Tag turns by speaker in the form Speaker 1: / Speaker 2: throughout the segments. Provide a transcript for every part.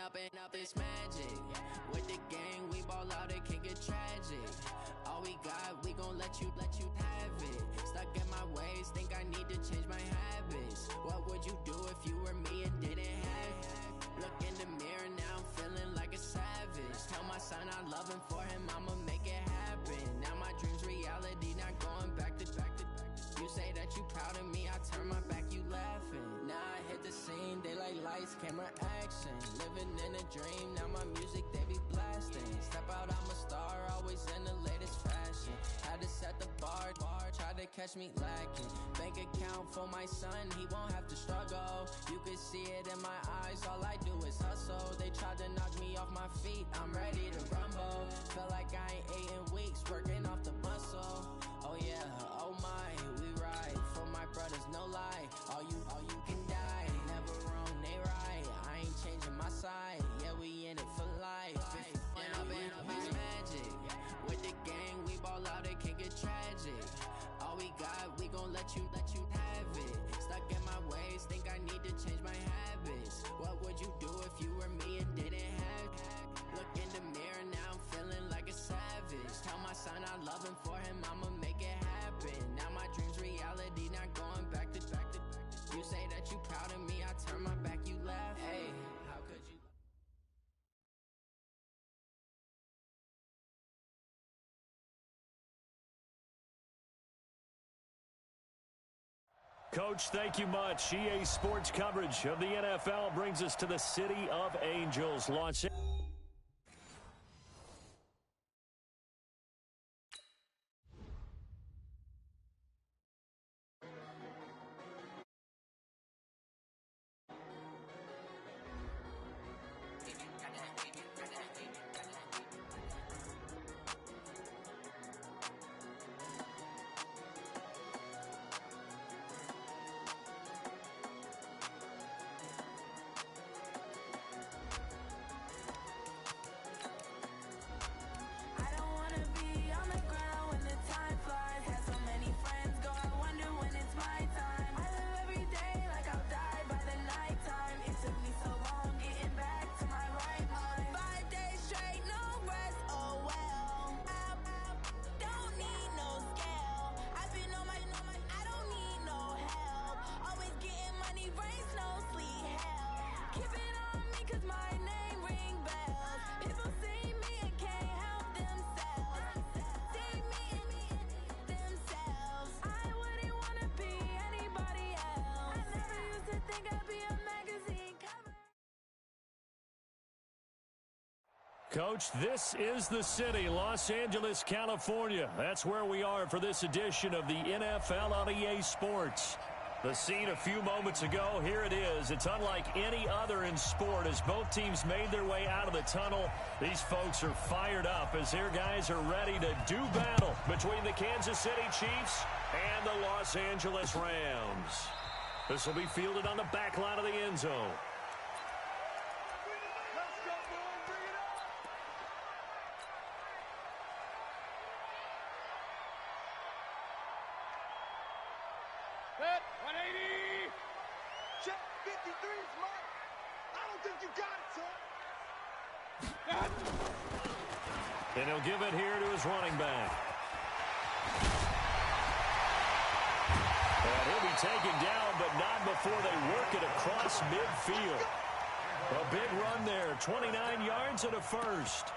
Speaker 1: up this magic. With the gang, we ball out, it can get tragic. All we got, we gon' let you have it. Stuck in my ways, think I need to change my habits. What would you do if you were me and didn't have it? Look in the mirror, now I'm feeling like a savage. Tell my son I love him, for him I'ma make it happen. Now my dream's reality, not going back to. You say that you proud of me, I turn my back, you laughing. Now I hit the scene, daylight lights, camera action. Living in a dream, now my music they be blasting. Step out, I'm a star, always in the latest fashion. Had to set the bar, try to catch me lacking. Bank account for my son, he won't have to struggle. You can see it in my eyes, all I do is hustle. They tried to knock me off my feet, I'm ready to rumble. Felt like I ain't ate in weeks, working off the muscle. Oh yeah, oh my, we ride for my brothers, no lie. All you can die, never wrong, they right. I ain't changing my side, yeah, we in it for life. It's magic. With the gang, we ball out, it can get tragic. All we got, we gon' let you have it. Stuck in my ways, think I need to change my habits. What would you do if you were me and didn't have it? Look in the mirror, now I'm feeling like a savage. Tell my son I love him, for him I'ma make it happen. Now my dream's reality, not going back to. You say that you proud of me, I turn my back, you laugh. Hey, how could you?
Speaker 2: Coach, thank you much. EA Sports coverage of the NFL brings us to the City of Angels, Los Angeles. Coach, this is the city, Los Angeles, California. That's where we are for this edition of the NFL on EA Sports. The scene a few moments ago, here it is. It's unlike any other in sport as both teams made their way out of the tunnel. These folks are fired up as their guys are ready to do battle between the Kansas City Chiefs and the Los Angeles Rams. This will be fielded on the back line of the end zone. And he'll give it here to his running back. And he'll be taken down, but not before they work it across midfield. A big run there, 29 yards and a first.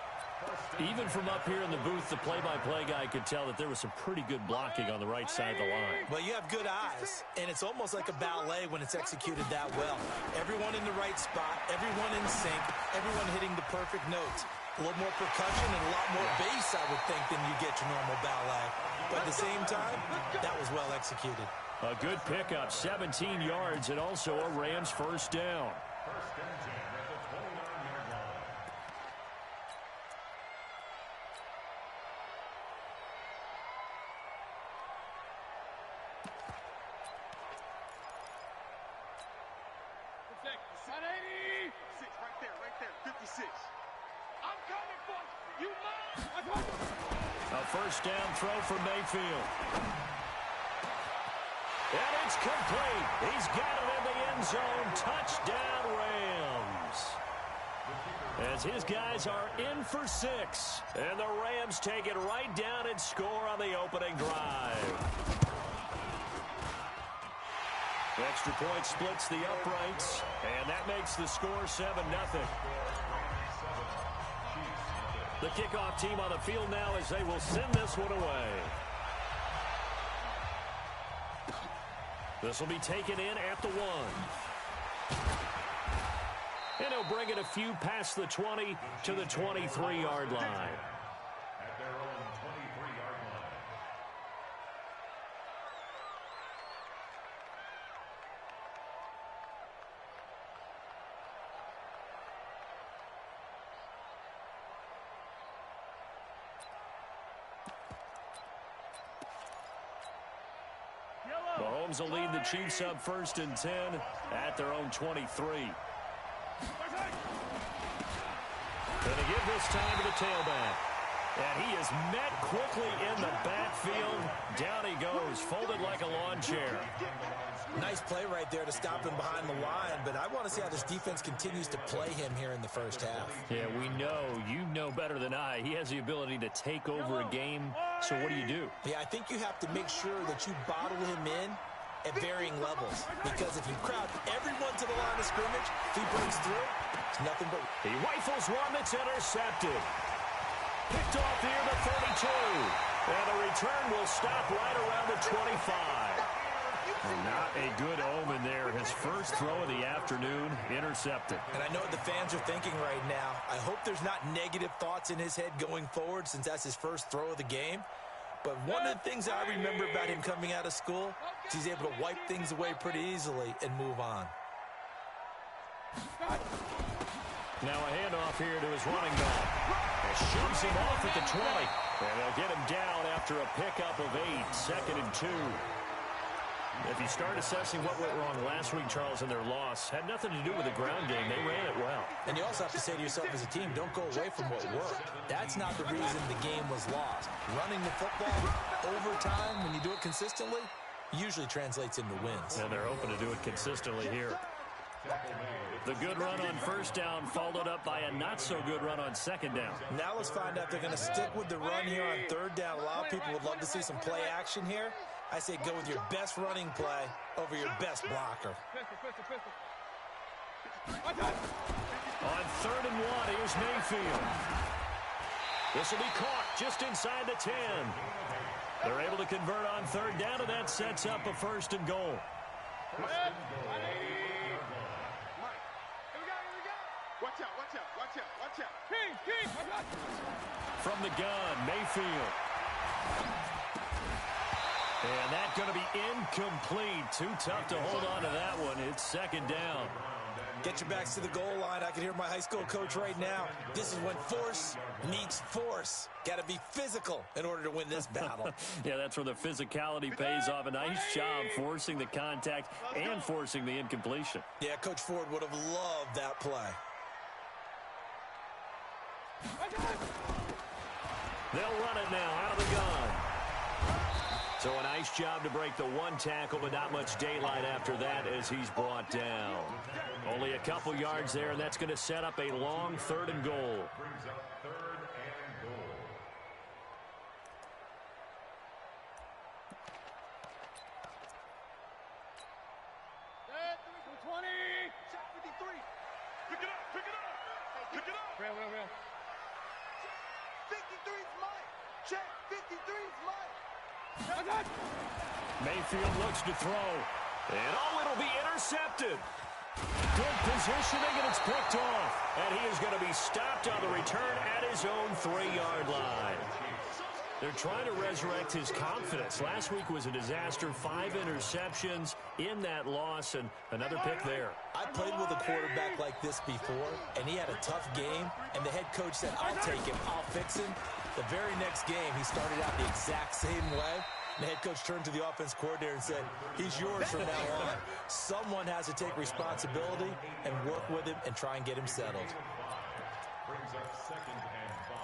Speaker 2: Even from up here in the booth, the play-by-play guy could tell that there was some pretty good blocking on the right side of the line.
Speaker 3: Well, you have good eyes, and it's almost like a ballet when it's executed that well. Everyone in the right spot, everyone in sync, everyone hitting the perfect notes. A little more percussion and a lot more bass, I would think, than you get your normal ballet. But at the same time, that was well executed.
Speaker 2: A good pickup, 17 yards, and also a Rams first down. First down throw for Mayfield. And it's complete. He's got it in the end zone. Touchdown, Rams. as his guys are in for 6. And the Rams take it right down and score on the opening drive. Extra point splits the uprights, and that makes the score 7-0. The kickoff team on the field now as they will send this one away. This will be taken in at the 1. And he'll bring it a few past the 20 to the 23-yard line. Mahomes will lead the Chiefs up 1st and 10 at their own 23. Going to give this time to the tailback. And he is met quickly in the backfield. Down he goes, folded like a lawn chair.
Speaker 3: Nice play right there to stop him behind the line, but I want to see how this defense continues to play him here in the first half.
Speaker 2: Yeah, we know. You know better than I. He has the ability to take over a game. So what do?
Speaker 3: Yeah, I think you have to make sure that you bottle him in at varying levels, because if you crowd everyone to the line of scrimmage, if he breaks through, it's nothing but...
Speaker 2: He rifles one that's intercepted. Picked off near the 32. And the return will stop right around the 25. Not a good omen there. His first throw of the afternoon, intercepted.
Speaker 3: And I know what the fans are thinking right now. I hope there's not negative thoughts in his head going forward, since that's his first throw of the game. But one of the things I remember about him coming out of school is he's able to wipe things away pretty easily and move on.
Speaker 2: Now a handoff here to his running back. It shoves him off at the 20. And they'll get him down after a pickup of 8, 2nd and 2. If you start assessing what went wrong last week, Charles, in their loss, had nothing to do with the ground game. They ran it well.
Speaker 3: And you also have to say to yourself as a team, don't go away from what worked. That's not the reason the game was lost. Running the football over time, when you do it consistently, usually translates into wins.
Speaker 2: And they're hoping to do it consistently here. The good run on 1st down followed up by a not-so-good run on 2nd down.
Speaker 3: Now let's find out if they're going to stick with the run here on 3rd down. A lot of people would love to see some play action here. I say go with your best running play over your best blocker.
Speaker 2: On 3rd and 1, here's Mayfield. This will be caught just inside the 10. They're able to convert on 3rd down, and that sets up a 1st and goal.
Speaker 4: Watch out, watch out, watch out, watch out. King,
Speaker 2: from the gun, Mayfield. And that's going to be incomplete. Too tough to hold on to that one. It's 2nd down.
Speaker 3: Get your backs to the goal line. I can hear my high school coach right now. This is when force meets force. Got to be physical in order to win this battle.
Speaker 2: Yeah, that's where the physicality pays off. A nice job forcing the contact and forcing the incompletion.
Speaker 3: Yeah, Coach Ford would have loved that play.
Speaker 2: They'll run it now out of the gun. So a nice job to break the 1 tackle, but not much daylight after that as he's brought down. Only a couple yards there, and that's going to set up a long 3rd and goal. Mayfield looks to throw. And it'll be intercepted. Good positioning, and it's picked off. And he is going to be stopped on the return at his own 3-yard line. They're trying to resurrect his confidence. Last week was a disaster. 5 interceptions in that loss, and another pick there.
Speaker 3: I played with a quarterback like this before, and he had a tough game, and the head coach said, I'll take him, I'll fix him. The very next game, he started out the exact same way. The head coach turned to the offense coordinator and said, he's yours from now on. Someone has to take responsibility and work with him and try and get him settled.
Speaker 5: Brings up 2nd and 5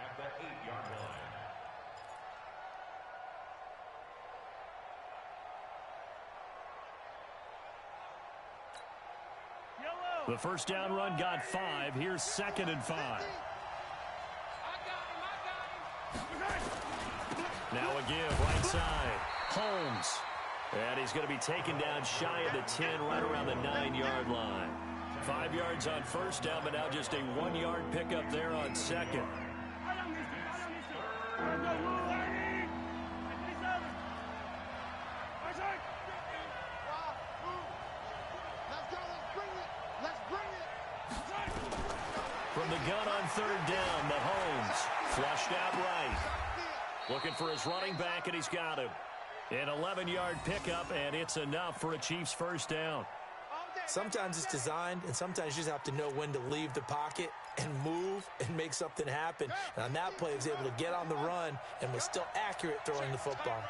Speaker 5: at the 8-yard line.
Speaker 2: The first down run got 5. Here's 2nd and 5. Now a give, right side. Holmes. And he's going to be taken down shy of the 10, right around the 9-yard line. 5 yards on first down, but now just a 1-yard pickup there on 2nd. From the gun on 3rd down, Mahomes flushed out right. Looking for his running back, and he's got him. An 11-yard pickup, and it's enough for a Chiefs first down.
Speaker 3: Sometimes it's designed, and sometimes you just have to know when to leave the pocket and move and make something happen. And on that play, he was able to get on the run and was still accurate throwing the football.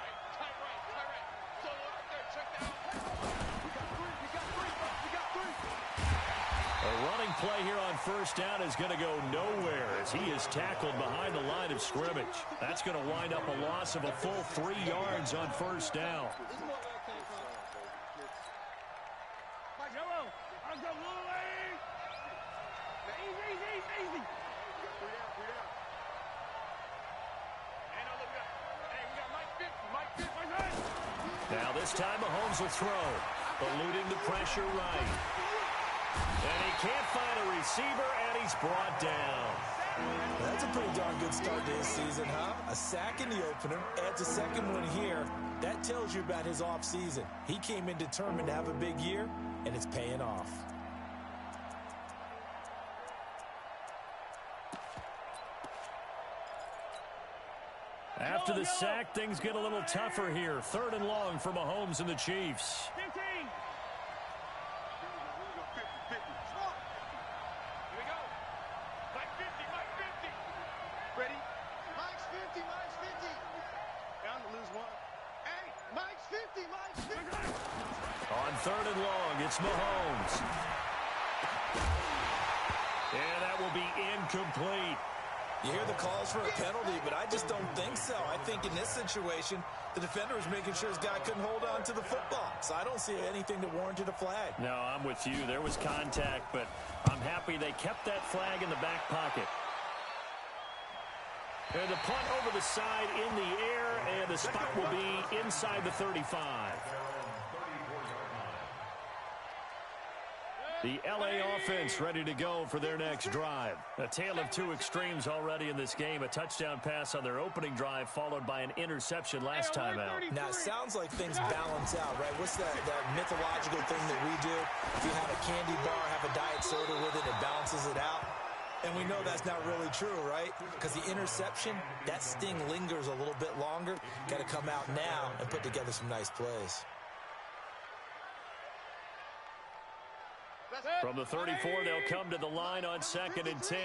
Speaker 2: A running play here on first down is going to go nowhere as he is tackled behind the line of scrimmage. That's going to wind up a loss of a full 3 yards on first down. Now this time Mahomes will throw, eluding the pressure right. And he can't find a receiver, and he's brought down.
Speaker 3: That's a pretty darn good start to his season, huh? A sack in the opener, adds a second one here. That tells you about his offseason. He came in determined to have a big year, and it's paying off.
Speaker 2: After the sack, things get a little tougher here. 3rd and long for Mahomes and the Chiefs.
Speaker 4: 15. Ready? Mike's 50, Mike's 50. Bound to lose one. Hey, Mike's 50, Mike's 50.
Speaker 2: On 3rd and long, it's Mahomes. And that will be incomplete.
Speaker 3: You hear the calls for a penalty, but I just don't think so. I think in this situation, the defender was making sure his guy couldn't hold on to the football. So I don't see anything that warranted a flag.
Speaker 2: No, I'm with you. There was contact, but I'm happy they kept that flag in the back pocket. And the punt over the side in the air, and the spot will be inside the 35. The L.A. offense ready to go for their next drive. A tale of two extremes already in this game. A touchdown pass on their opening drive, followed by an interception last time out.
Speaker 3: Now, it sounds like things balance out, right? What's that mythological thing that we do? If you have a candy bar, have a diet soda with it, it balances it out. And we know that's not really true, right? Because the interception, that sting lingers a little bit longer. Got to come out now and put together some nice plays.
Speaker 2: From the 34, they'll come to the line on 2nd and 10.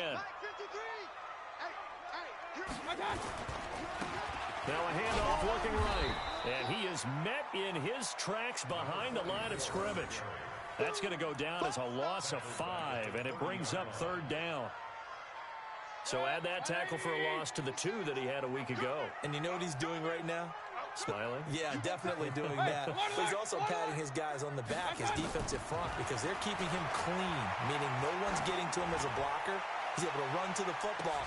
Speaker 2: Now a handoff looking right. And he is met in his tracks behind the line of scrimmage. That's going to go down as a loss of 5, and it brings up 3rd down. So add that tackle for a loss to the 2 that he had a week ago.
Speaker 3: And you know what he's doing right now?
Speaker 2: Smiling?
Speaker 3: Yeah, definitely doing that. But he's also patting his guys on the back, his defensive front, because they're keeping him clean, meaning no one's getting to him as a blocker. He's able to run to the football.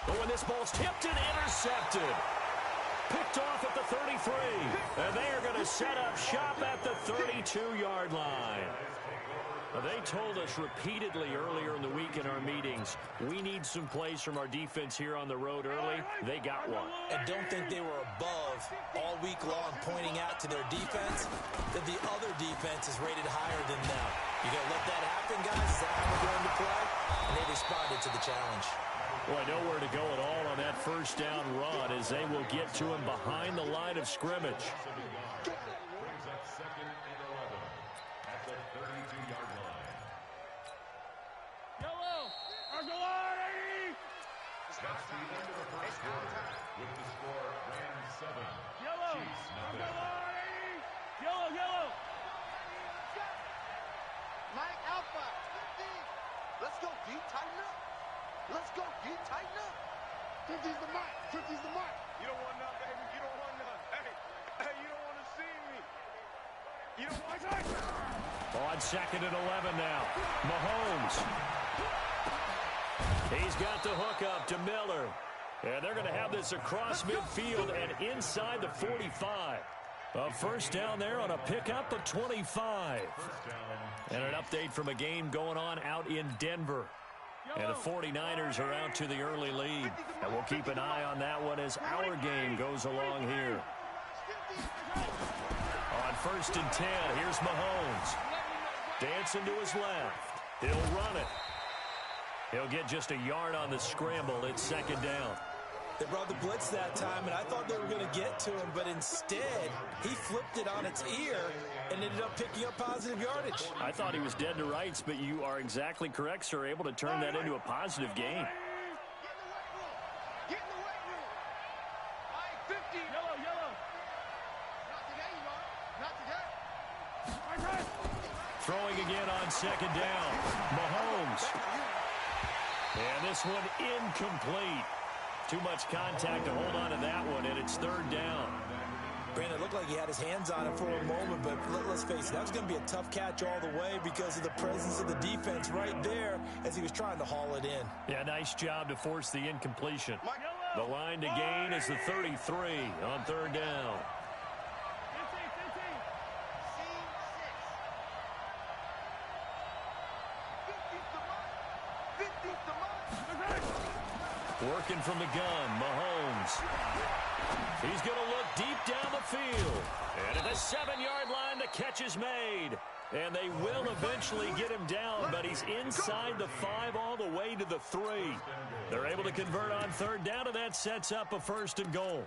Speaker 2: Oh, and this ball's tipped and intercepted. Picked off at the 33. And they are going to set up shop at the 32-yard line. They told us repeatedly earlier in the week in our meetings, we need some plays from our defense here on the road early. They got one.
Speaker 3: And don't think they were above all week long pointing out to their defense that the other defense is rated higher than them. You got to let that happen, guys? Is that how we're going to play? And they responded to the challenge.
Speaker 2: Boy, nowhere to go at all on that first down run as they will get to him behind the line of scrimmage.
Speaker 5: Brings up 2nd and 11 at the 32-yard line. That's the end of the first quarter. With the score, Rams 7, Chiefs nothing.
Speaker 4: Mike Alpha, 15. Let's go, D. Tighten up. Let's go, D. Tighten up. 50's the mic. 50's the mic. You don't want none, baby. You don't want none. Hey, you don't want to see me. You don't want
Speaker 2: On 2nd and 11 now. Mahomes. He's got the hook up to Miller. And they're going to have this across midfield and inside the 45. A first down there on a pickup of 25. And an update from a game going on out in Denver. And the 49ers are out to the early lead. And we'll keep an eye on that one as our game goes along here. On 1st and 10, here's Mahomes. Dancing to his left. He'll run it. He'll get just a yard on the scramble. It's 2nd down.
Speaker 3: They brought the blitz that time, and I thought they were going to get to him, but instead, he flipped it on its ear and ended up picking up positive yardage.
Speaker 2: I thought he was dead to rights, but you are exactly correct, sir, able to turn that into a positive gain.
Speaker 4: Get in the weight room. All right, 50. Yellow, yellow. Not today, you are. Not today.
Speaker 2: Throwing again on 2nd down. Mahomes. And this one incomplete. Too much contact to hold on to that one, and it's 3rd down.
Speaker 3: Brandon, it looked like he had his hands on it for a moment, but let's face it, that was going to be a tough catch all the way because of the presence of the defense right there as he was trying to haul it in.
Speaker 2: Yeah, nice job to force the incompletion. The line to gain is the 33 on 3rd down. Working from the gun, Mahomes. He's going to look deep down the field. And at the 7-yard line, the catch is made. And they will eventually get him down, but he's inside the 5 all the way to the 3. They're able to convert on 3rd down, and that sets up a 1st and goal.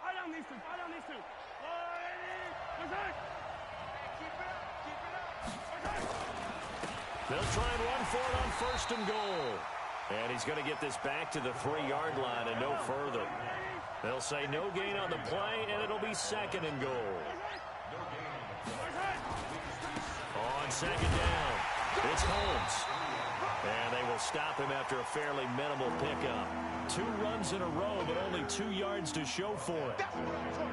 Speaker 6: I don't need to.
Speaker 2: They'll try and run for it on 1st and goal. And he's going to get this back to the 3-yard line and no further. They'll say no gain on the play, and it'll be 2nd and goal. On 2nd down, it's Holmes. And they will stop him after a fairly minimal pickup. 2 runs in a row, but only 2 yards to show for it.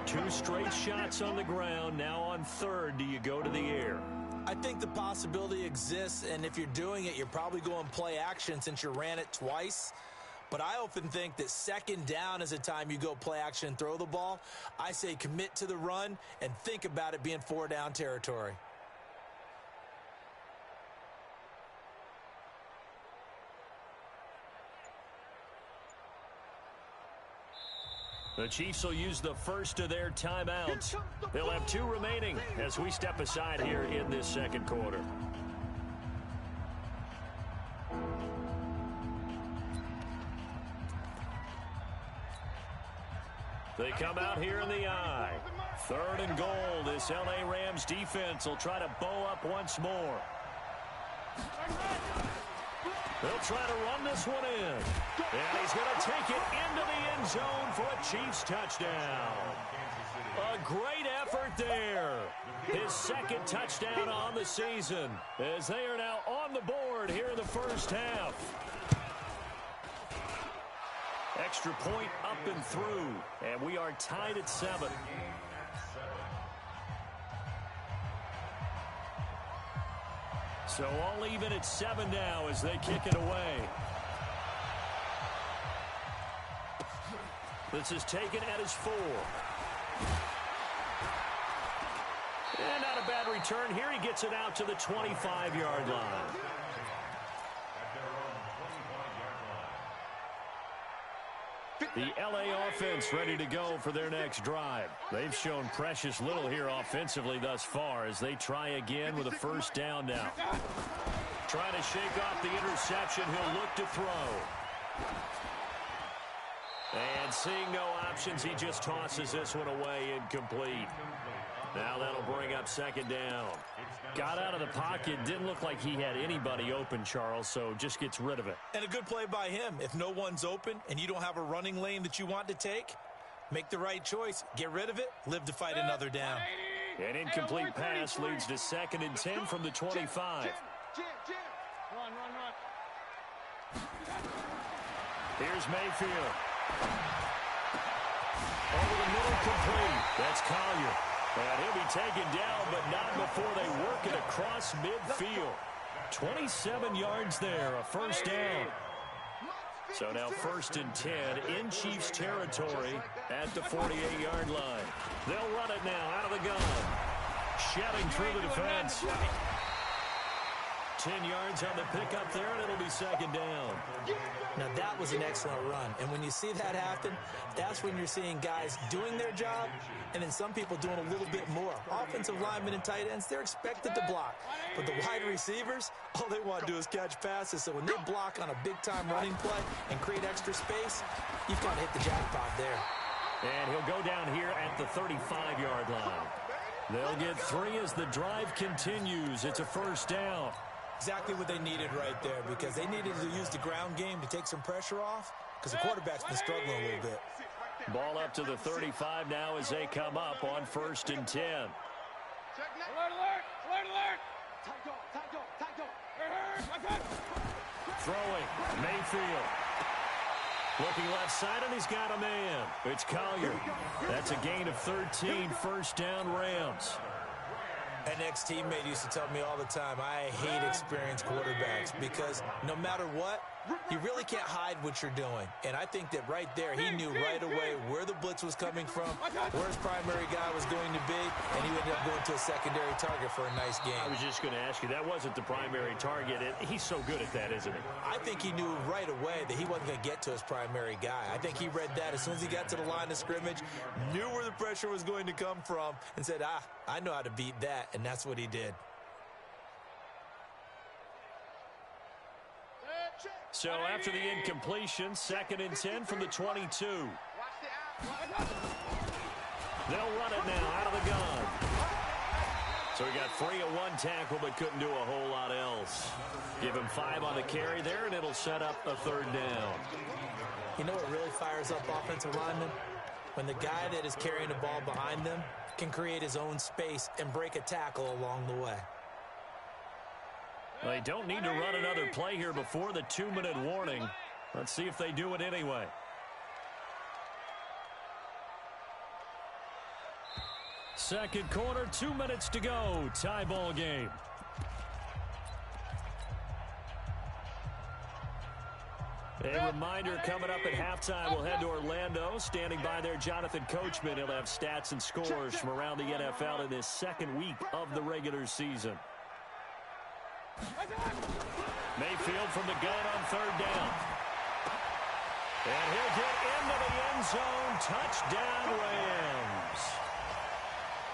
Speaker 2: 2 straight shots on the ground. Now on 3rd, do you go to the air?
Speaker 3: I think the possibility exists, and if you're doing it, you're probably going play action since you ran it twice. But I often think that 2nd down is a time you go play action and throw the ball. I say commit to the run and think about it being 4-down territory.
Speaker 2: The Chiefs will use the first of their timeouts. They'll have 2 remaining as we step aside here in this 2nd quarter. They come out here in the eye. 3rd and goal. This L.A. Rams defense will try to bow up once more. They'll try to run this one in. And he's going to take it into the end zone for a Chiefs touchdown. A great effort there. His 2nd touchdown on the season as they are now on the board here in the first half. Extra point up and through. And we are tied at 7. So all even at 7 now as they kick it away. This is taken at his 4. And not a bad return. Here he gets it out to the 25-yard line. The L.A. offense ready to go for their next drive. They've shown precious little here offensively thus far as they try again with a 1st down now. Trying to shake off the interception. He'll look to throw. And seeing no options, he just tosses this one away incomplete. Now that'll bring up 2nd down. Got out of the pocket. Didn't look like he had anybody open, Charles, so just gets rid of it.
Speaker 3: And a good play by him. If no one's open and you don't have a running lane that you want to take, make the right choice. Get rid of it. Live to fight another down.
Speaker 2: An incomplete pass leads to 2nd and 10 from the 25.
Speaker 6: Run.
Speaker 2: Here's Mayfield. Over the middle Incomplete. That's Collier. And he'll be taken down, but not before they work it across midfield. 27 yards there, a first down. So now 1st and 10 in Chiefs territory at the 48-yard line. They'll run it now out of the gun. Shedding through the defense. 10 yards on the pickup there, and it'll be 2nd down.
Speaker 3: Now, that was an excellent run. And when you see that happen, that's when you're seeing guys doing their job and then some people doing a little bit more. Offensive linemen and tight ends, they're expected to block. But the wide receivers, all they want to do is catch passes. So when they block on a big-time running play and create extra space, you've got to hit the jackpot there.
Speaker 2: And he'll go down here at the 35-yard line. They'll get 3 as the drive continues. It's a first down.
Speaker 3: Exactly what they needed right there, because they needed to use the ground game to take some pressure off, because the quarterback's been struggling a little bit.
Speaker 2: Ball up to the 35 now as they come up on 1st and 10.
Speaker 6: Alert, alert! Alert, alert!
Speaker 2: Throwing, Mayfield. Looking left side, and he's got a man. It's Collier. That's a gain of 13, first down Rams.
Speaker 3: An ex-teammate used to tell me all the time, I hate experienced quarterbacks because no matter what, you really can't hide what you're doing. And I think that right there, he knew right away where the blitz was coming from, where his primary guy was going to be, and he ended up going to a secondary target for a nice game.
Speaker 2: I was just going to ask you, that wasn't the primary target. He's so good at that, isn't he?
Speaker 3: I think he knew right away that he wasn't going to get to his primary guy. I think he read that as soon as he got to the line of scrimmage, knew where the pressure was going to come from, and said, I know how to beat that, and that's what he did.
Speaker 2: So after the incompletion, 2nd and 10 from the 22. They'll run it now out of the gun. So he got free of 1 tackle but couldn't do a whole lot else. Give him 5 on the carry there, and it'll set up a 3rd down.
Speaker 3: You know what really fires up offensive linemen? When the guy that is carrying the ball behind them can create his own space and break a tackle along the way.
Speaker 2: They don't need to run another play here before the 2-minute warning. Let's see if they do it anyway. Second quarter, 2 minutes to go. Tie ball game. A reminder coming up at halftime, we'll head to Orlando. Standing by there, Jonathan Coachman. He'll have stats and scores from around the NFL in this 2nd week of the regular season. Mayfield from the gun on 3rd down. And he'll get into the end zone. Touchdown, Rams.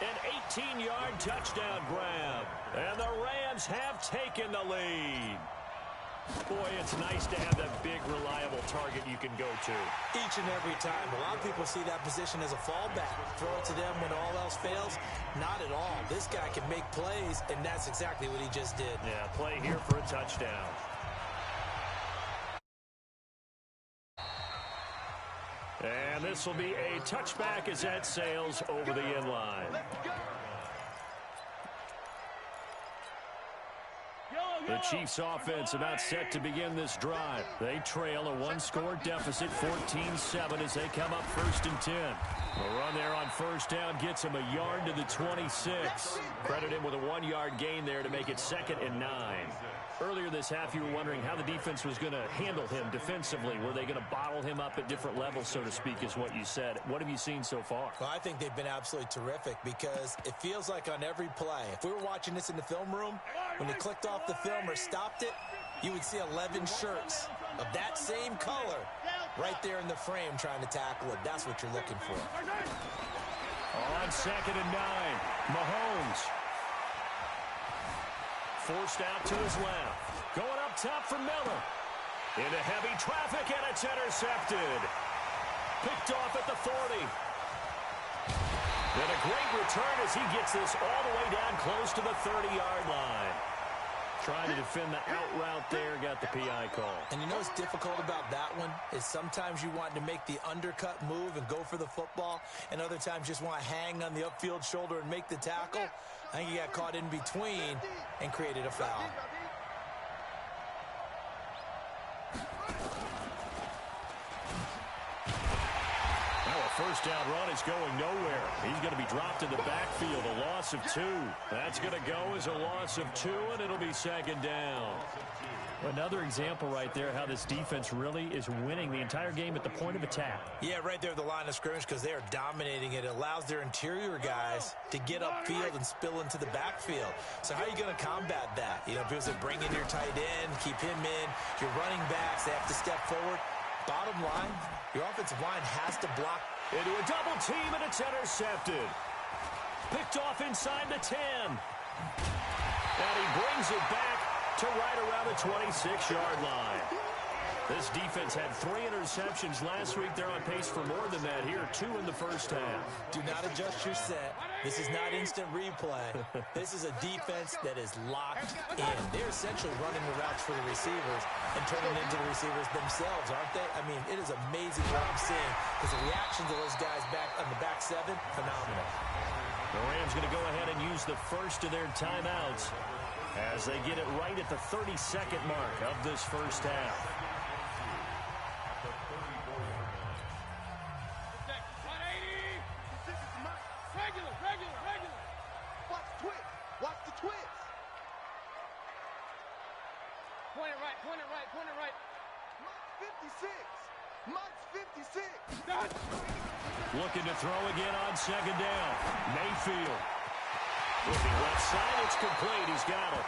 Speaker 2: An 18-yard touchdown grab. And the Rams have taken the lead. Boy, it's nice to have that big, reliable target you can go to.
Speaker 3: Each and every time. A lot of people see that position as a fallback. Throw it to them when all else fails. Not at all. This guy can make plays, and that's exactly what he just did.
Speaker 2: Yeah, play here for a touchdown. And this will be a touchback as that sails over the end line. The Chiefs offense about set to begin this drive. They trail a 1-score deficit, 14-7 as they come up 1st and 10. The run there on 1st down gets him a yard to the 26. Credit him with a 1-yard gain there to make it 2nd and 9. Earlier this half, you were wondering how the defense was going to handle him defensively. Were they going to bottle him up at different levels, so to speak, is what you said. What have you seen so far?
Speaker 3: Well, I think they've been absolutely terrific because it feels like on every play, if we were watching this in the film room, when they clicked off the film or stopped it, you would see 11 shirts of that same color right there in the frame trying to tackle it. That's what you're looking for.
Speaker 2: On 2nd and 9, Mahomes. Forced out to his left. Going up top for Miller. Into heavy traffic, and it's intercepted. Picked off at the 40. And a great return as he gets this all the way down close to the 30-yard line. Trying to defend the out route there, got the PI call.
Speaker 3: And you know what's difficult about that one is sometimes you want to make the undercut move and go for the football, and other times just want to hang on the upfield shoulder and make the tackle. I think he got caught in between and created a foul.
Speaker 2: Now a first down run is going nowhere. He's going to be dropped in the backfield, a loss of 2. That's going to go as a loss of 2, and it'll be second down.
Speaker 7: Another example right there how this defense really is winning the entire game at the point of attack.
Speaker 3: Yeah, right there at the line of scrimmage because they are dominating it. It allows their interior guys to get upfield and spill into the backfield. So how are you going to combat that? You know, if you bring in your tight end, keep him in, your running backs, they have to step forward. Bottom line, your offensive line has to block.
Speaker 2: Into a double team, and it's intercepted. Picked off inside the 10. And he brings it back to right around the 26-yard line. This defense had 3 interceptions last week. They're on pace for more than that here, 2 in the first half.
Speaker 3: Do not adjust your set. This is not instant replay. This is a defense that is locked in. They're essentially running the routes for the receivers and turning it into the receivers themselves, aren't they? I mean, it is amazing what I'm seeing because the reactions of those guys back on the back 7, phenomenal.
Speaker 2: The Rams going to go ahead and use the first of their timeouts as they get it right at the 32nd mark of this first half.
Speaker 4: Watch the twist.
Speaker 6: Point it right, point it right, point it right.
Speaker 4: Mike's 56.
Speaker 2: Looking to throw again on second down. Mayfield. Looking left side, it's complete. He's got it.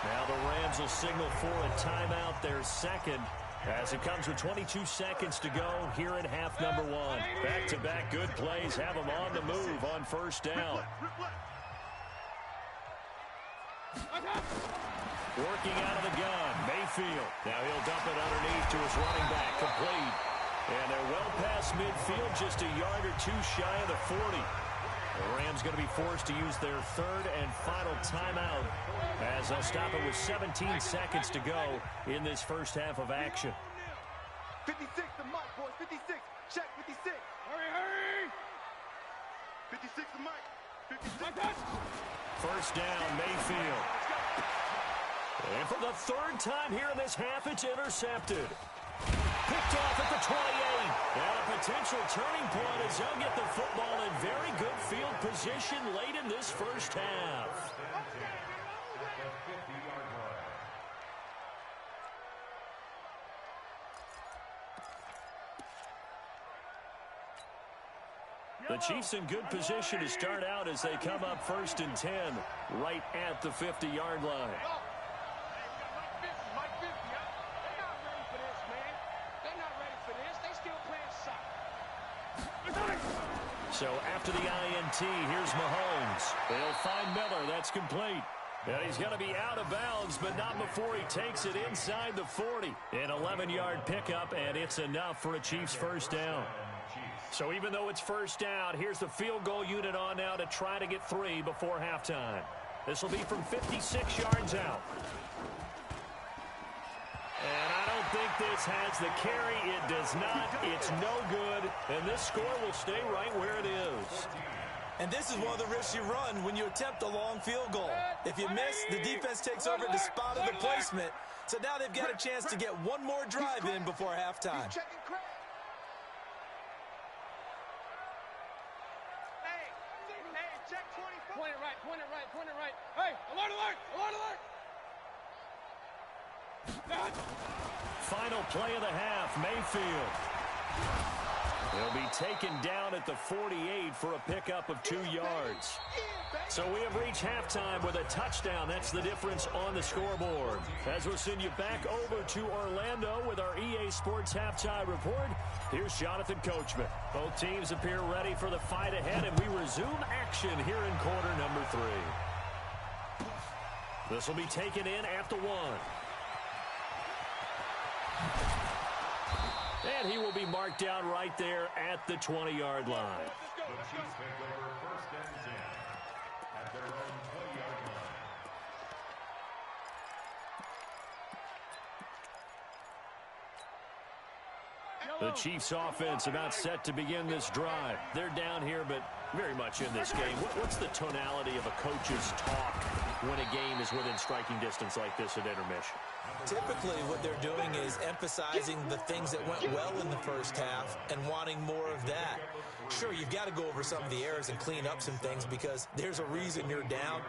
Speaker 2: Now the Rams will signal for a timeout, their second, as it comes with 22 seconds to go here in half number 1. Back-to-back good plays have them on the move on first down. Working out of the gun, Mayfield. Now he'll dump it underneath to his running back, complete. And they're well past midfield, just a yard or 2 shy of the 40. The Rams going to be forced to use their third and final timeout as they'll stop it with 17 seconds to go in this first half of action.
Speaker 4: 56 to Mike, boys. 56. Check 56.
Speaker 6: Hurry, hurry.
Speaker 4: 56 to Mike. 56.
Speaker 2: First down, Mayfield. And for the third time here in this half, it's intercepted. Picked off at the 28. And a potential turning point as they'll get the football in very good field position late in this first half. The Chiefs in good position to start out as they come up 1st and 10 right at the 50-yard line. So after the INT, here's Mahomes. They'll find Miller. That's complete. And he's going to be out of bounds, but not before he takes it inside the 40. An 11-yard pickup, and it's enough for a Chiefs first down. So even though it's first down, here's the field goal unit on now to try to get 3 before halftime. This will be from 56 yards out. And I don't think this has the carry. It does not. It's no good. And this score will stay right where it is.
Speaker 3: And this is one of the risks you run when you attempt a long field goal. If you miss, the defense takes over the spot of the placement. So now they've got a chance to get one more drive in before halftime.
Speaker 6: Point it right, point it right, point it right. Hey, alert, alert, alert, alert.
Speaker 2: Final play of the half, Mayfield. He'll be taken down at the 48 for a pickup of 2 yards. So we have reached halftime with a touchdown. That's the difference on the scoreboard. As we'll send you back over to Orlando with our EA Sports Halftime Report, here's Jonathan Coachman. Both teams appear ready for the fight ahead, and we resume action here in quarter number 3. This will be taken in at the 1. And he will be marked down right there at the 20-yard line.
Speaker 5: The Chiefs take over 1st and 10 at their own 20-yard line.
Speaker 2: The Chiefs offense about set to begin this drive. They're down here, but very much in this game. What's the tonality of a coach's talk when a game is within striking distance like this at intermission?
Speaker 3: Typically, what they're doing is emphasizing the things that went well in the first half and wanting more of that. Sure, you've got to go over some of the errors and clean up some things because there's a reason you're down.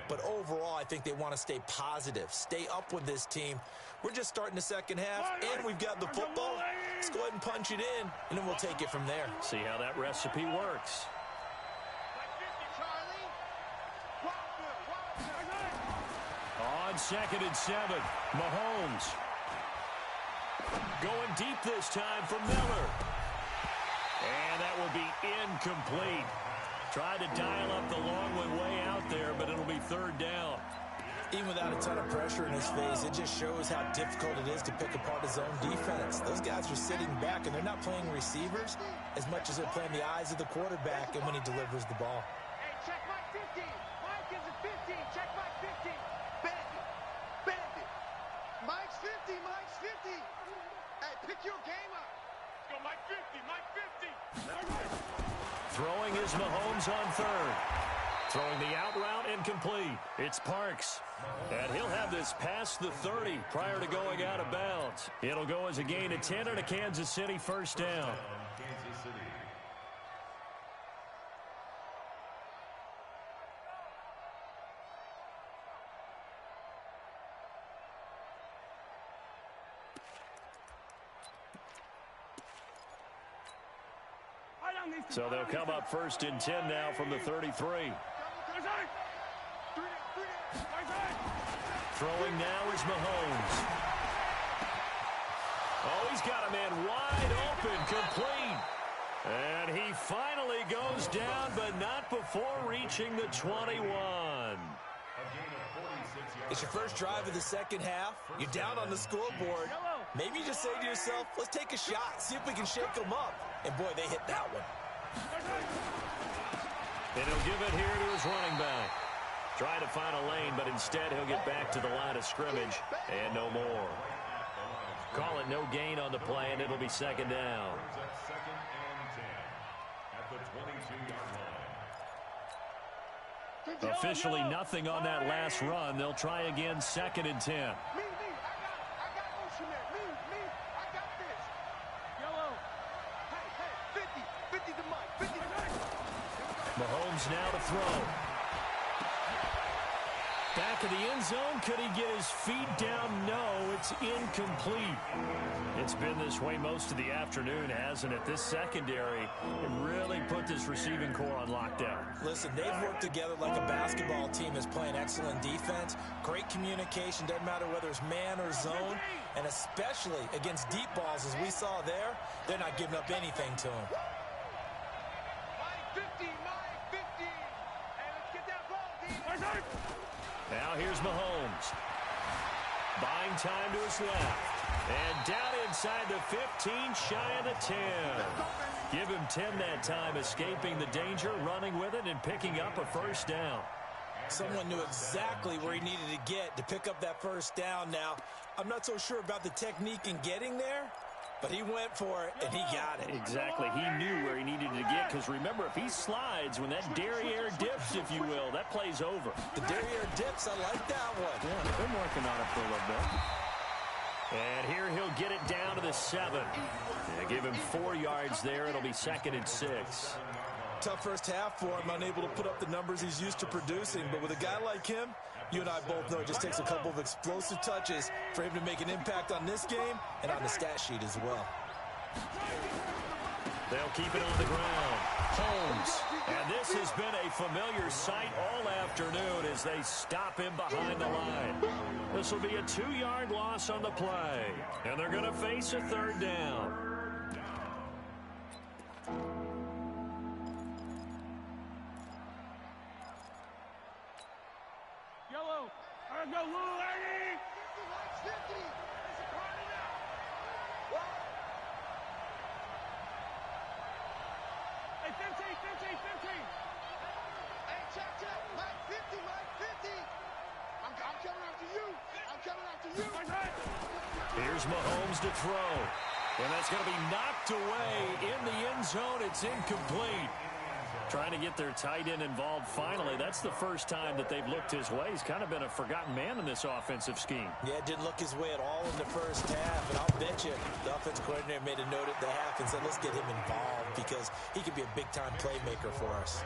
Speaker 3: But overall, I think they want to stay positive, stay up with this team. We're just starting the second half, and we've got the football. Let's go ahead and punch it in, and then we'll take it from there.
Speaker 2: See how that recipe works. On 2nd and 7, Mahomes. Going deep this time for Miller. And that will be incomplete. Tried to dial up the long way out there, but it'll be 3rd down.
Speaker 3: Even without a ton of pressure in his face, it just shows how difficult it is to pick apart his own defense. Those guys are sitting back, and they're not playing receivers as much as they're playing the eyes of the quarterback and when he delivers the ball.
Speaker 4: Hey, check Mike 15. Mike is at 15. Check Mike 15. Bandit. Bandit. Mike's 50. Mike's 50. Hey, pick your game up. Let's go Mike 50. Mike 50.
Speaker 2: Throwing is Mahomes on 3rd. Throwing the out route incomplete. It's Parks. And he'll have this past the 30 prior to going out of bounds. It'll go as a gain of 10 and a Kansas City 1st down.
Speaker 5: Kansas City.
Speaker 2: So they'll come up 1st and 10 now from the 33. Throwing now is Mahomes. Oh, he's got a man wide open, complete. And he finally goes down, but not before reaching the 21.
Speaker 3: It's your first drive of the second half. You're down on the scoreboard. Maybe you just say to yourself, let's take a shot, see if we can shake them up. And boy, they hit that one.
Speaker 2: And he'll give it here to his running back. Trying to find a lane, but instead he'll get back to the line of scrimmage and no more. Call it no gain on the play, and it'll be 2nd down.
Speaker 5: 2nd and 10 at the 22-yard line.
Speaker 2: Officially nothing on that last run. They'll try again 2nd and 10.
Speaker 4: Me, I got motion there. Me, I got this. Yellow. Hey, 50 to Mike, 50 to Mike.
Speaker 2: Mahomes now to throw. Back of the end zone. Could he get his feet down? No, it's incomplete. It's been this way most of the afternoon, hasn't it? This secondary really put this receiving core on lockdown.
Speaker 3: Listen, they've worked together like a basketball team that's playing excellent defense. Great communication, doesn't matter whether it's man or zone. And especially against deep balls, as we saw there, they're not giving up anything to him.
Speaker 4: Mike 50, Mike 50. Hey, let's get that ball, D.
Speaker 2: Now here's Mahomes. Buying time to his left. And down inside the 15, shy of the 10. Give him 10 that time, escaping the danger, running with it, and picking up a 1st down.
Speaker 3: Someone knew exactly where he needed to get to pick up that 1st down. Now, I'm not so sure about the technique in getting there, but he went for it, and he got it.
Speaker 2: Exactly. He knew where he needed to get, because remember, if he slides, when that derriere dips, if you will, that play's over.
Speaker 3: The derriere dips, I like that one.
Speaker 2: Yeah, they've been working on it for a little bit. And here he'll get it down to the 7. Yeah, give him 4 yards there. It'll be 2nd and 6.
Speaker 3: Tough first half for him, unable to put up the numbers he's used to producing. But with a guy like him, you and I both know it just takes a couple of explosive touches for him to make an impact on this game and on the stat sheet as well.
Speaker 2: They'll keep it on the ground. Holmes. And this has been a familiar sight all afternoon as they stop him behind the line. This will be a 2-yard loss on the play. And they're going to face a 3rd down.
Speaker 6: Yellow. I go, little lady.
Speaker 4: 50. There's a party now. What?
Speaker 6: Hey, 15.
Speaker 4: Hey, check. Mike 50, Mike 50. I'm coming after you. I'm coming after you.
Speaker 2: Here's Mahomes to throw. And that's going to be knocked away in the end zone. It's incomplete. Trying to get their tight end involved finally. That's the first time that they've looked his way. He's kind of been a forgotten man in this offensive scheme.
Speaker 3: Yeah, it didn't look his way at all in the first half. And I'll bet you the offensive coordinator made a note at the half and said, let's get him involved because he could be a big-time playmaker for us.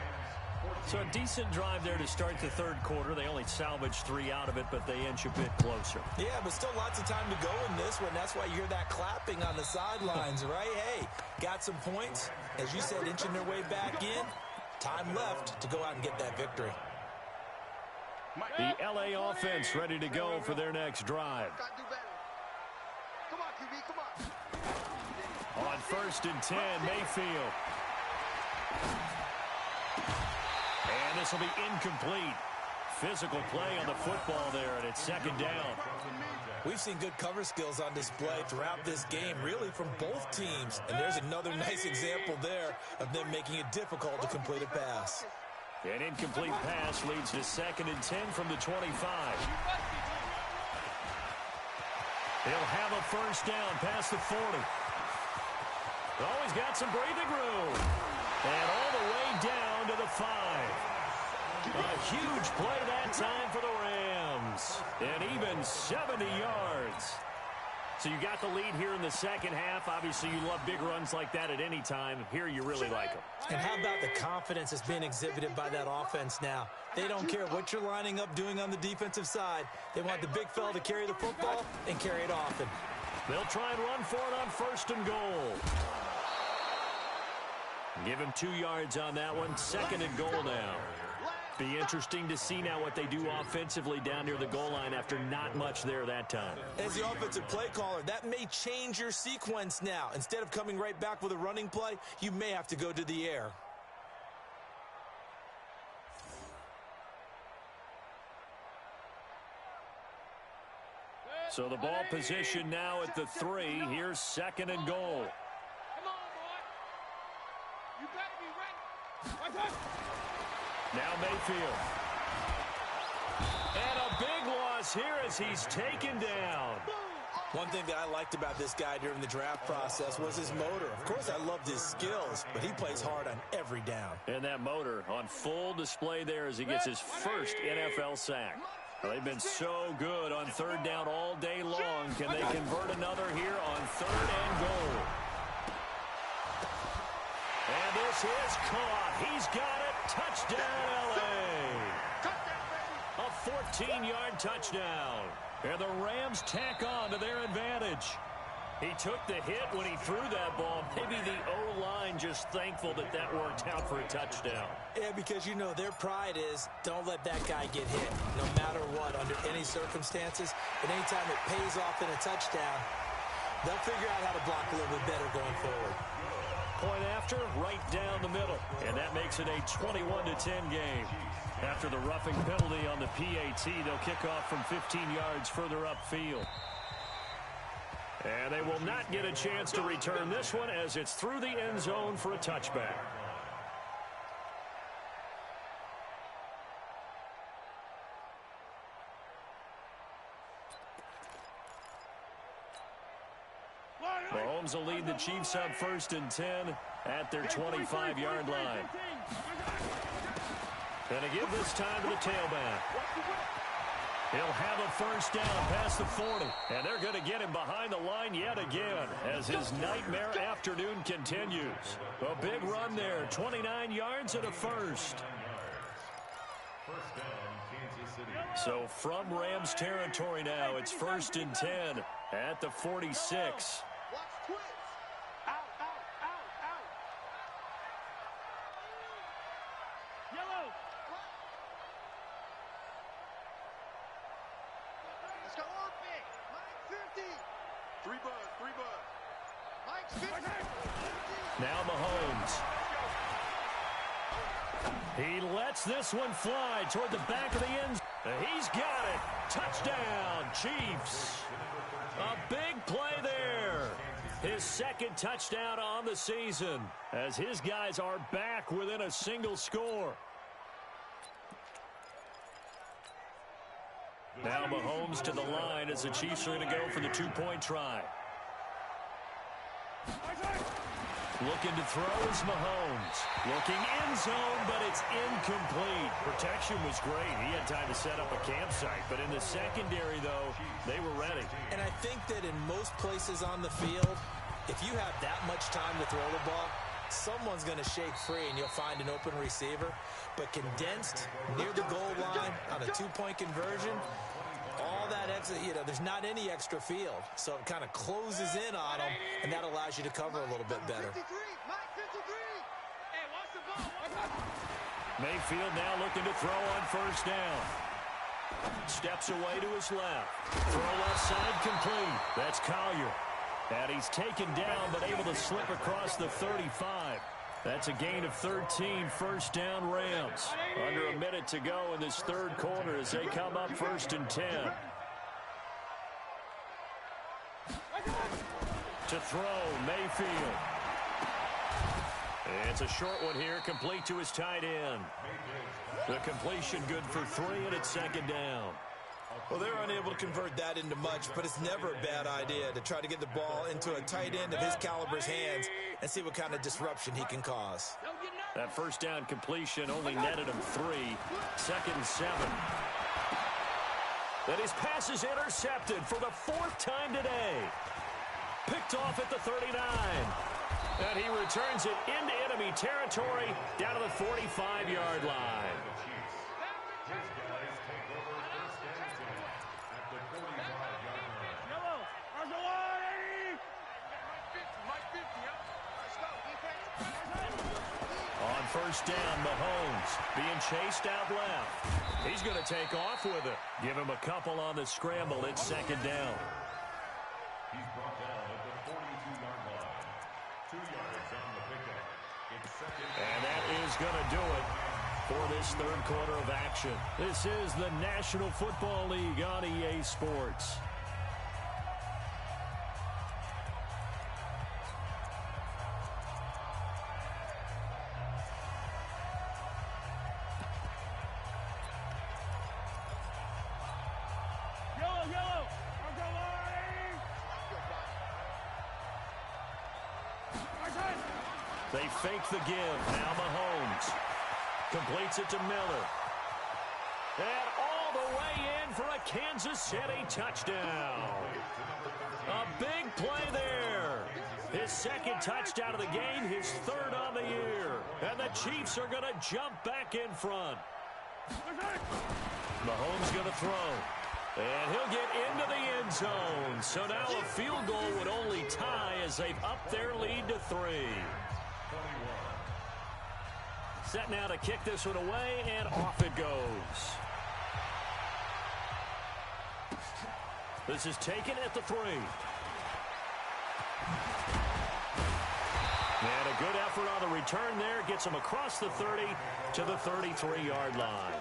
Speaker 2: So a decent drive there to start the third quarter. They only salvaged 3 out of it, but they inch a bit closer.
Speaker 3: Yeah, but still lots of time to go in this one. That's why you hear that clapping on the sidelines, right? Hey, got some points. As you said, inching their way back in. Time left to go out and get that victory.
Speaker 2: The LA offense ready to go for their next drive.
Speaker 4: Come on, QB, come on.
Speaker 2: On 1st and 10, Mayfield. And this will be incomplete. Physical play on the football there, and it's 2nd down.
Speaker 3: We've seen good cover skills on display throughout this game, really from both teams. And there's another nice example there of them making it difficult to complete a pass.
Speaker 2: An incomplete pass leads to 2nd and 10 from the 25. He'll have a 1st down past the 40. Oh, he's got some breathing room. And all the way down to the 5. A huge play that time for the Rams. And even 70 yards. So you got the lead here in the second half. Obviously, you love big runs like that at any time. Here, you really like them.
Speaker 3: And how about the confidence that's being exhibited by that offense now? They don't care what you're lining up doing on the defensive side. They want the big fella to carry the football and carry it often.
Speaker 2: They'll try and run for it on 1st and goal. Give him 2 yards on that one. 2nd and goal now. Be interesting to see now what they do offensively down near the goal line after not much there that time.
Speaker 3: As the offensive play caller, that may change your sequence now. Instead of coming right back with a running play, you may have to go to the air.
Speaker 2: So the ball position now at the 3. Here's 2nd and goal.
Speaker 6: Come on, boy. You gotta be ready.
Speaker 2: Now Mayfield. And a big loss here as he's taken down.
Speaker 3: One thing that I liked about this guy during the draft process was his motor. Of course, I loved his skills, but he plays hard on every down.
Speaker 2: And that motor on full display there as he gets his first NFL sack. Well, they've been so good on 3rd down all day long. Can they convert another here on 3rd and goal? And this is caught. He's got it. Touchdown, L.A. A 14-yard touchdown. And the Rams tack on to their advantage. He took the hit when he threw that ball. Maybe the O-line just thankful that that worked out for a touchdown.
Speaker 3: Yeah, because, you know, their pride is don't let that guy get hit, no matter what, under any circumstances. And anytime it pays off in a touchdown, they'll figure out how to block a little bit better going forward.
Speaker 2: Point after, right down the middle. And that makes it a 21-10 game. After the roughing penalty on the PAT, they'll kick off from 15 yards further upfield. And they will not get a chance to return this one as it's through the end zone for a touchback. Mahomes will lead the Chiefs up 1st and 10 at their 25-yard line. And to give this time to the tailback. He'll have a 1st down past the 40. And they're going to get him behind the line yet again as his nightmare afternoon continues. A big run there, 29 yards and a 1st. So from Rams territory now, it's 1st and 10 at the 46. Now Mahomes. He lets this one fly toward the back of the end. He's got it. Touchdown, Chiefs. A big play there. His 2nd touchdown on the season as his guys are back within a single score. Now Mahomes to the line as the Chiefs are going to go for the 2-point try. Looking to throw is Mahomes. Looking end zone, but it's incomplete. Protection was great. He had time to set up a campsite. But in the secondary, though, they were ready.
Speaker 3: And I think that in most places on the field, if you have that much time to throw the ball, someone's going to shake free and you'll find an open receiver. But condensed near the goal line on a two-point conversion, all that extra, there's not any extra field. So it kind of closes in on them, and that allows you to cover a little bit better.
Speaker 2: Mayfield now looking to throw on first down. Steps away to his left. Throw left side complete. That's Collier. And he's taken down, but able to slip across the 35. That's a gain of 13, first down Rams. Under a minute to go in this third quarter as they come up 1st and 10. To throw, Mayfield. It's a short one here, complete to his tight end. The completion good for 3, and it's second down.
Speaker 3: Well, they're unable to convert that into much, but it's never a bad idea to try to get the ball into a tight end of his caliber's hands and see what kind of disruption he can cause.
Speaker 2: That first down completion only netted him 3. 2nd and 7. That his pass is intercepted for the 4th time today. Picked off at the 39. And he returns it into enemy territory down to the 45-yard line. On first down, Mahomes being chased out left. He's going to take off with it. Give him a couple on the scramble. It's second down.
Speaker 5: He's brought down at the 42-yard line. 2 yards on the pickup. It's second.
Speaker 2: And that is going to do it for this third quarter of action. This is the National Football League on EA Sports. They fake the give. Now Mahomes completes it to Miller. And all the way in for a Kansas City touchdown. A big play there. His 2nd touchdown of the game, his 3rd on the year. And the Chiefs are going to jump back in front. Mahomes going to throw. And he'll get into the end zone. So now a field goal would only tie as they've upped their lead to 3. Set now to kick this one away, and off it goes. This is taken at the 3. And a good effort on the return there. Gets him across the 30 to the 33-yard line.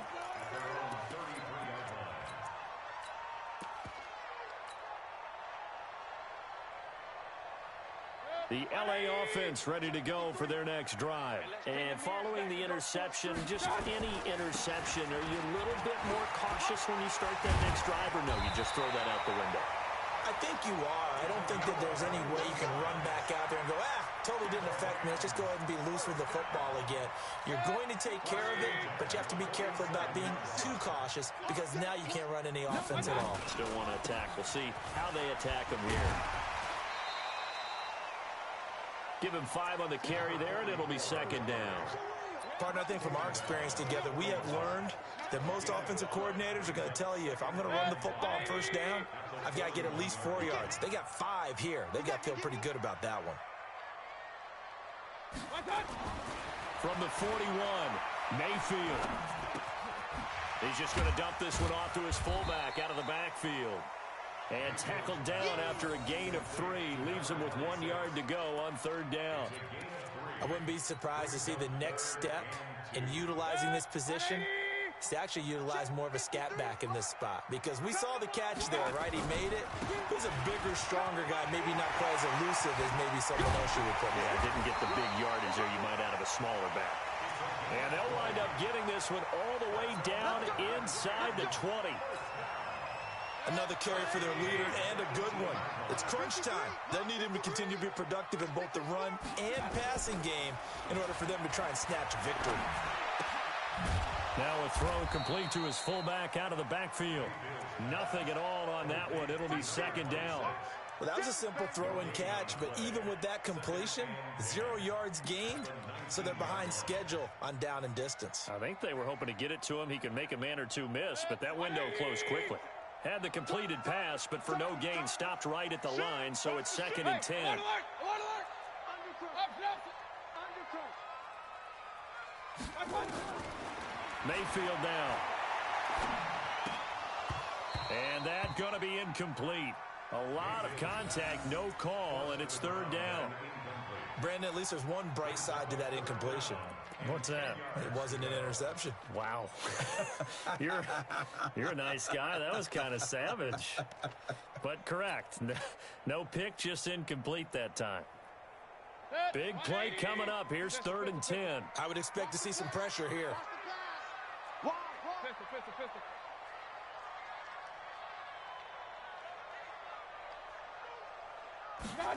Speaker 2: The LA offense ready to go for their next drive. And following the interception, just any interception, are you a little bit more cautious when you start that next drive, or no, you just throw that out the window?
Speaker 3: I think you are. I don't think that there's any way you can run back out there and go, totally didn't affect me. Let's just go ahead and be loose with the football again. You're going to take care of it, but you have to be careful about being too cautious because now you can't run any offense at all.
Speaker 2: Still want to attack. We'll see how they attack them here. Give him 5 on the carry there, and it'll be second down.
Speaker 3: Partner, I think from our experience together, we have learned that most offensive coordinators are going to tell you, if I'm going to run the football on first down, I've got to get at least 4 yards. They got 5 here. They've got to feel pretty good about that one.
Speaker 2: From the 41, Mayfield. He's just going to dump this one off to his fullback out of the backfield. And tackled down after a gain of 3. Leaves him with 1 yard to go on third down.
Speaker 3: I wouldn't be surprised to see the next step in utilizing this position is to actually utilize more of a scat back in this spot. Because we saw the catch there, right? He made it. He was a bigger, stronger guy, maybe not quite as elusive as maybe someone else you would put in.
Speaker 2: Yeah, didn't get the big yardage there you might out of a smaller back. And they'll wind up getting this one all the way down inside the 20.
Speaker 3: Another carry for their leader, and a good one. It's crunch time. They need him to continue to be productive in both the run and passing game in order for them to try and snatch a victory.
Speaker 2: Now a throw complete to his fullback out of the backfield. Nothing at all on that one. It'll be second down.
Speaker 3: Well, that was a simple throw and catch, but even with that completion, 0 yards gained, so they're behind schedule on down and distance.
Speaker 2: I think they were hoping to get it to him. He could make a man or two miss, but that window closed quickly. Had the completed pass, but for no gain, stopped right at the line, so it's second and 10. Mayfield down. And that going to be incomplete. A lot of contact, no call, and it's third down.
Speaker 3: Brandon, at least there's one bright side to that incompletion.
Speaker 2: What's that?
Speaker 3: It wasn't an interception.
Speaker 2: Wow. You're a nice guy. That was kind of savage. But correct. No pick, just incomplete that time. Big play coming up. Here's third and 10.
Speaker 3: I would expect to see some pressure here.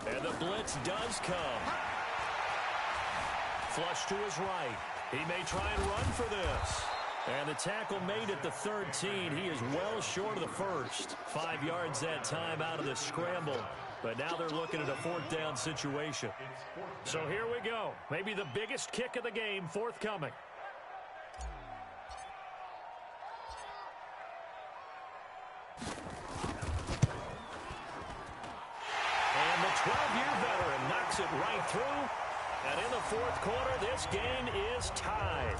Speaker 2: And the blitz does come. Flush to his right. He may try and run for this. And the tackle made at the 13. He is well short of the first. 5 yards that time out of the scramble. But now they're looking at a fourth down situation. So here we go. Maybe the biggest kick of the game forthcoming. And the 12-year veteran knocks it right through. And in the fourth quarter, this game is tied.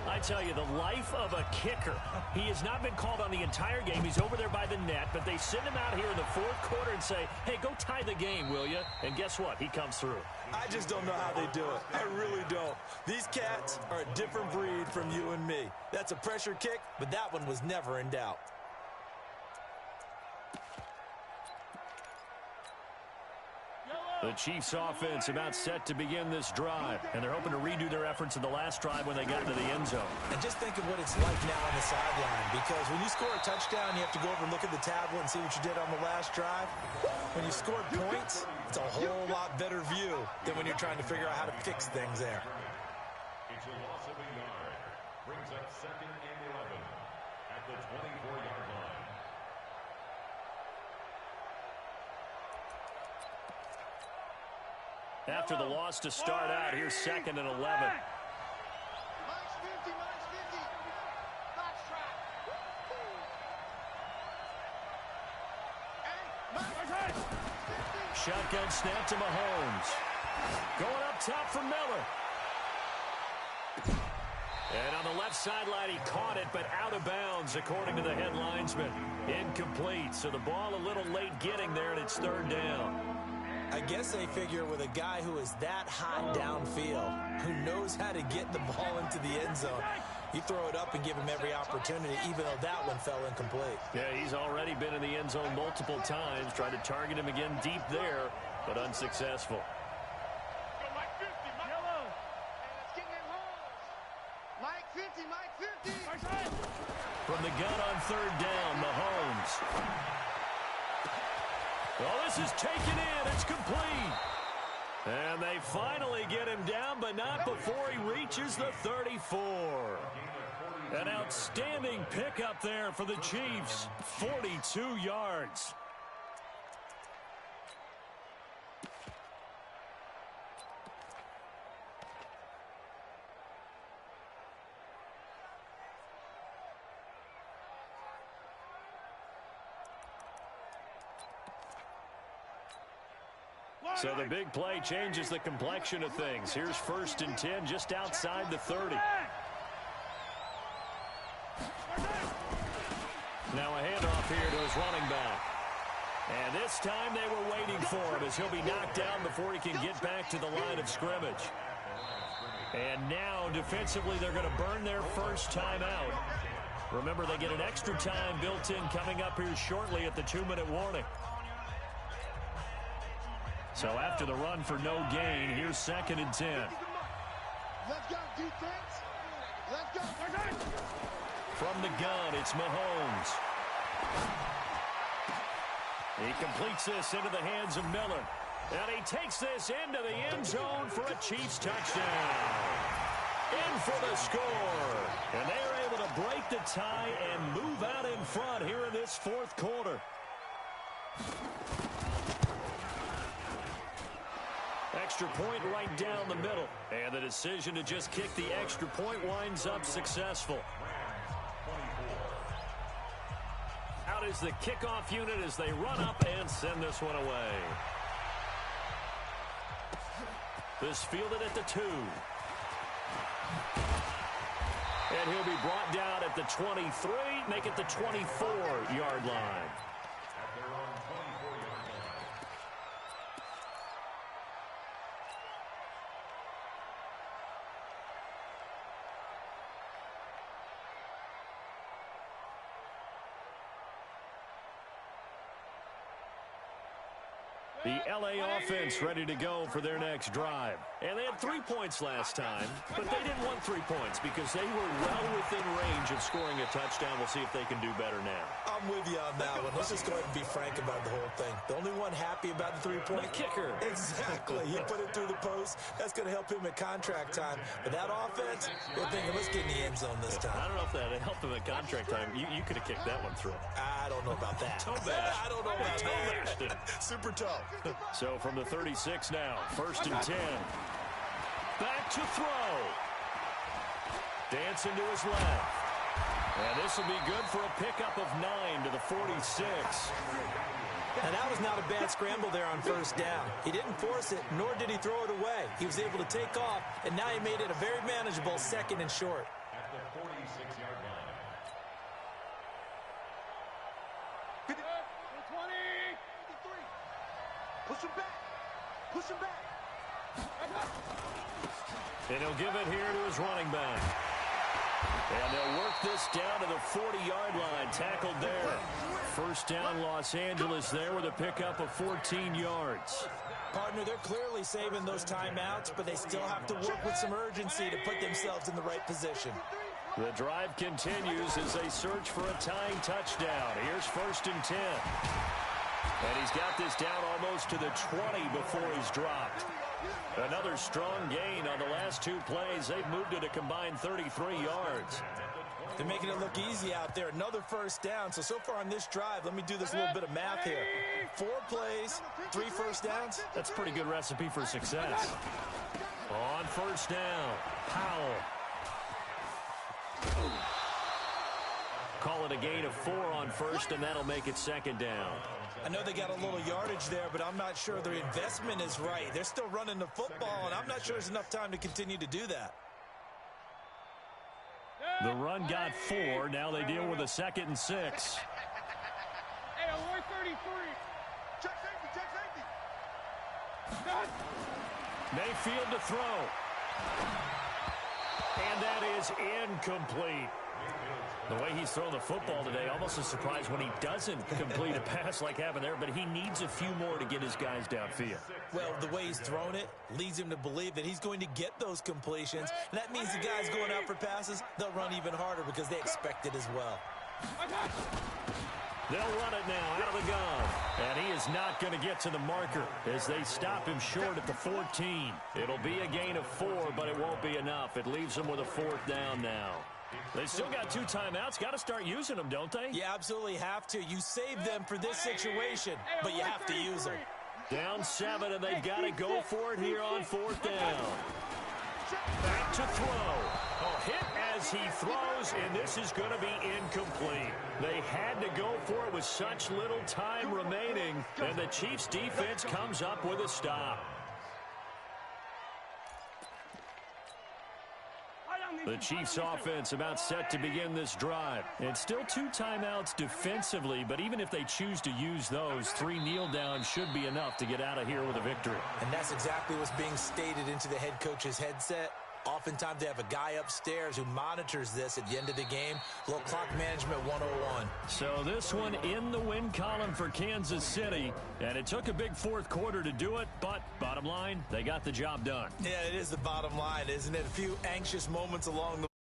Speaker 2: I tell you, the life of a kicker. He has not been called on the entire game. He's over there by the net, but they send him out here in the fourth quarter and say, hey, go tie the game, will you? And guess what? He comes through.
Speaker 3: I just don't know how they do it. I really don't. These cats are a different breed from you and me. That's a pressure kick, but that one was never in doubt.
Speaker 2: The Chiefs offense about set to begin this drive, and they're hoping to redo their efforts in the last drive when they got into the end zone.
Speaker 3: And just think of what it's like now on the sideline, because when you score a touchdown, you have to go over and look at the tablet and see what you did on the last drive. When you scored points, it's a whole lot better view than when you're trying to figure out how to fix things there.
Speaker 5: It's a loss of a yard. Brings up second and 11 at the 24-yard line.
Speaker 2: After the loss to start out, here's second and 11.
Speaker 4: Mike's 50, Mike's 50. Box trap. And Mike's 50.
Speaker 2: Shotgun snap to Mahomes. Going up top for Miller. And on the left sideline, he caught it, but out of bounds, according to the head linesman. Incomplete, so the ball a little late getting there, and it's third down.
Speaker 3: I guess they figure with a guy who is that hot downfield, who knows how to get the ball into the end zone, you throw it up and give him every opportunity, even though that one fell incomplete.
Speaker 2: Yeah, he's already been in the end zone multiple times, tried to target him again deep there, but unsuccessful.
Speaker 6: Mike 50, Mike.
Speaker 4: Yellow. And let's get in holes. Mike 50, Mike 50.
Speaker 2: From the gun on third down, Mahomes. Well, this is taken in. It's complete. And they finally get him down, but not before he reaches the 34. An outstanding pickup there for the Chiefs. 42 yards. So the big play changes the complexion of things. Here's first and 10 just outside the 30. Now a handoff here to his running back. And this time they were waiting for him as he'll be knocked down before he can get back to the line of scrimmage. And now defensively they're going to burn their first time out. Remember, they get an extra time built in coming up here shortly at the 2-minute warning. So after the run for no gain, here's second and 10.
Speaker 4: Let's go, defense. Let's go.
Speaker 2: From the gun, it's Mahomes. He completes this into the hands of Miller. And he takes this into the end zone for a Chiefs touchdown. In for the score. And they are able to break the tie and move out in front here in this fourth quarter. Extra point right down the middle. And the decision to just kick the extra point winds up successful. Out is the kickoff unit as they run up and send this one away. This fielded at the 2. And he'll be brought down at the 23, make it the 24-yard line. The LA offense ready to go for their next drive. And they had 3 points last time, but they didn't want 3 points because they were well within range of scoring a touchdown. We'll see if they can do better now.
Speaker 3: I'm with you on that one. Let's just go ahead and be frank about the whole thing. The only one happy about the 3-point
Speaker 2: kicker.
Speaker 3: Exactly. He put it through the post. That's going to help him at contract time. But that offense, they're thinking, let's get in the end zone this time.
Speaker 2: I don't know if that helped him at contract time. You could have kicked that one through.
Speaker 3: I don't know about that. I don't know about that. Super tough.
Speaker 2: So from the 36 now, 1st and 10. Back to throw. Dancing to his left. And this will be good for a pickup of 9 to the 46.
Speaker 3: And that was not a bad scramble there on 1st down. He didn't force it, nor did he throw it away. He was able to take off, and now he made it a very manageable 2nd and short.
Speaker 5: At the 46-yard line.
Speaker 6: 20, 53. Push him back. Push him back.
Speaker 2: And he'll give it here to his running back. And they'll work this down to the 40-yard line. Tackled there. 1st down, Los Angeles there with a pickup of 14 yards.
Speaker 3: Partner, they're clearly saving those timeouts, but they still have to work with some urgency to put themselves in the right position.
Speaker 2: The drive continues as they search for a tying touchdown. Here's 1st and 10. And he's got this down almost to the 20 before he's dropped. Another strong gain on the last 2 plays. They've moved it a combined 33 yards.
Speaker 3: They're making it look easy out there. Another 1st down. So far on this drive, let me do this little bit of math here. 4 plays, 3 1st downs.
Speaker 2: That's a pretty good recipe for success. On 1st down, Powell. Call it a gain of 4 on 1st, and that'll make it 2nd down.
Speaker 3: I know they got a little yardage there, but I'm not sure their investment is right. They're still running the football, and I'm not sure there's enough time to continue to do that.
Speaker 2: The run got 4. Now they deal with a 2nd and 6.
Speaker 6: Hey, 133. Check safety.
Speaker 2: Mayfield to throw. And that is incomplete. The way he's thrown the football today, almost a surprise when he doesn't complete a pass like happened there, but he needs a few more to get his guys downfield.
Speaker 3: Well, the way he's thrown it leads him to believe that he's going to get those completions. And that means the guys going out for passes, they'll run even harder because they expect it as well.
Speaker 2: They'll run it now out of the gun. And he is not going to get to the marker as they stop him short at the 14. It'll be a gain of 4, but it won't be enough. It leaves them with a 4th down now. They still got 2 timeouts. Got to start using them, don't they?
Speaker 3: You absolutely have to. You save them for this situation, but you have to use them.
Speaker 2: Down 7, and they've got to go for it here on 4th down. Back to throw. A hit as he throws, and this is going to be incomplete. They had to go for it with such little time remaining, and the Chiefs' defense comes up with a stop. The Chiefs offense about set to begin this drive. It's still 2 timeouts defensively, but even if they choose to use those, 3 kneel downs should be enough to get out of here with a victory.
Speaker 3: And that's exactly what's being stated into the head coach's headset. Oftentimes they have a guy upstairs who monitors this at the end of the game. Little clock management 101.
Speaker 2: So this one in the win column for Kansas City. And it took a big 4th quarter to do it, but bottom line, they got the job done.
Speaker 3: Yeah, it is the bottom line, isn't it? A few anxious moments along the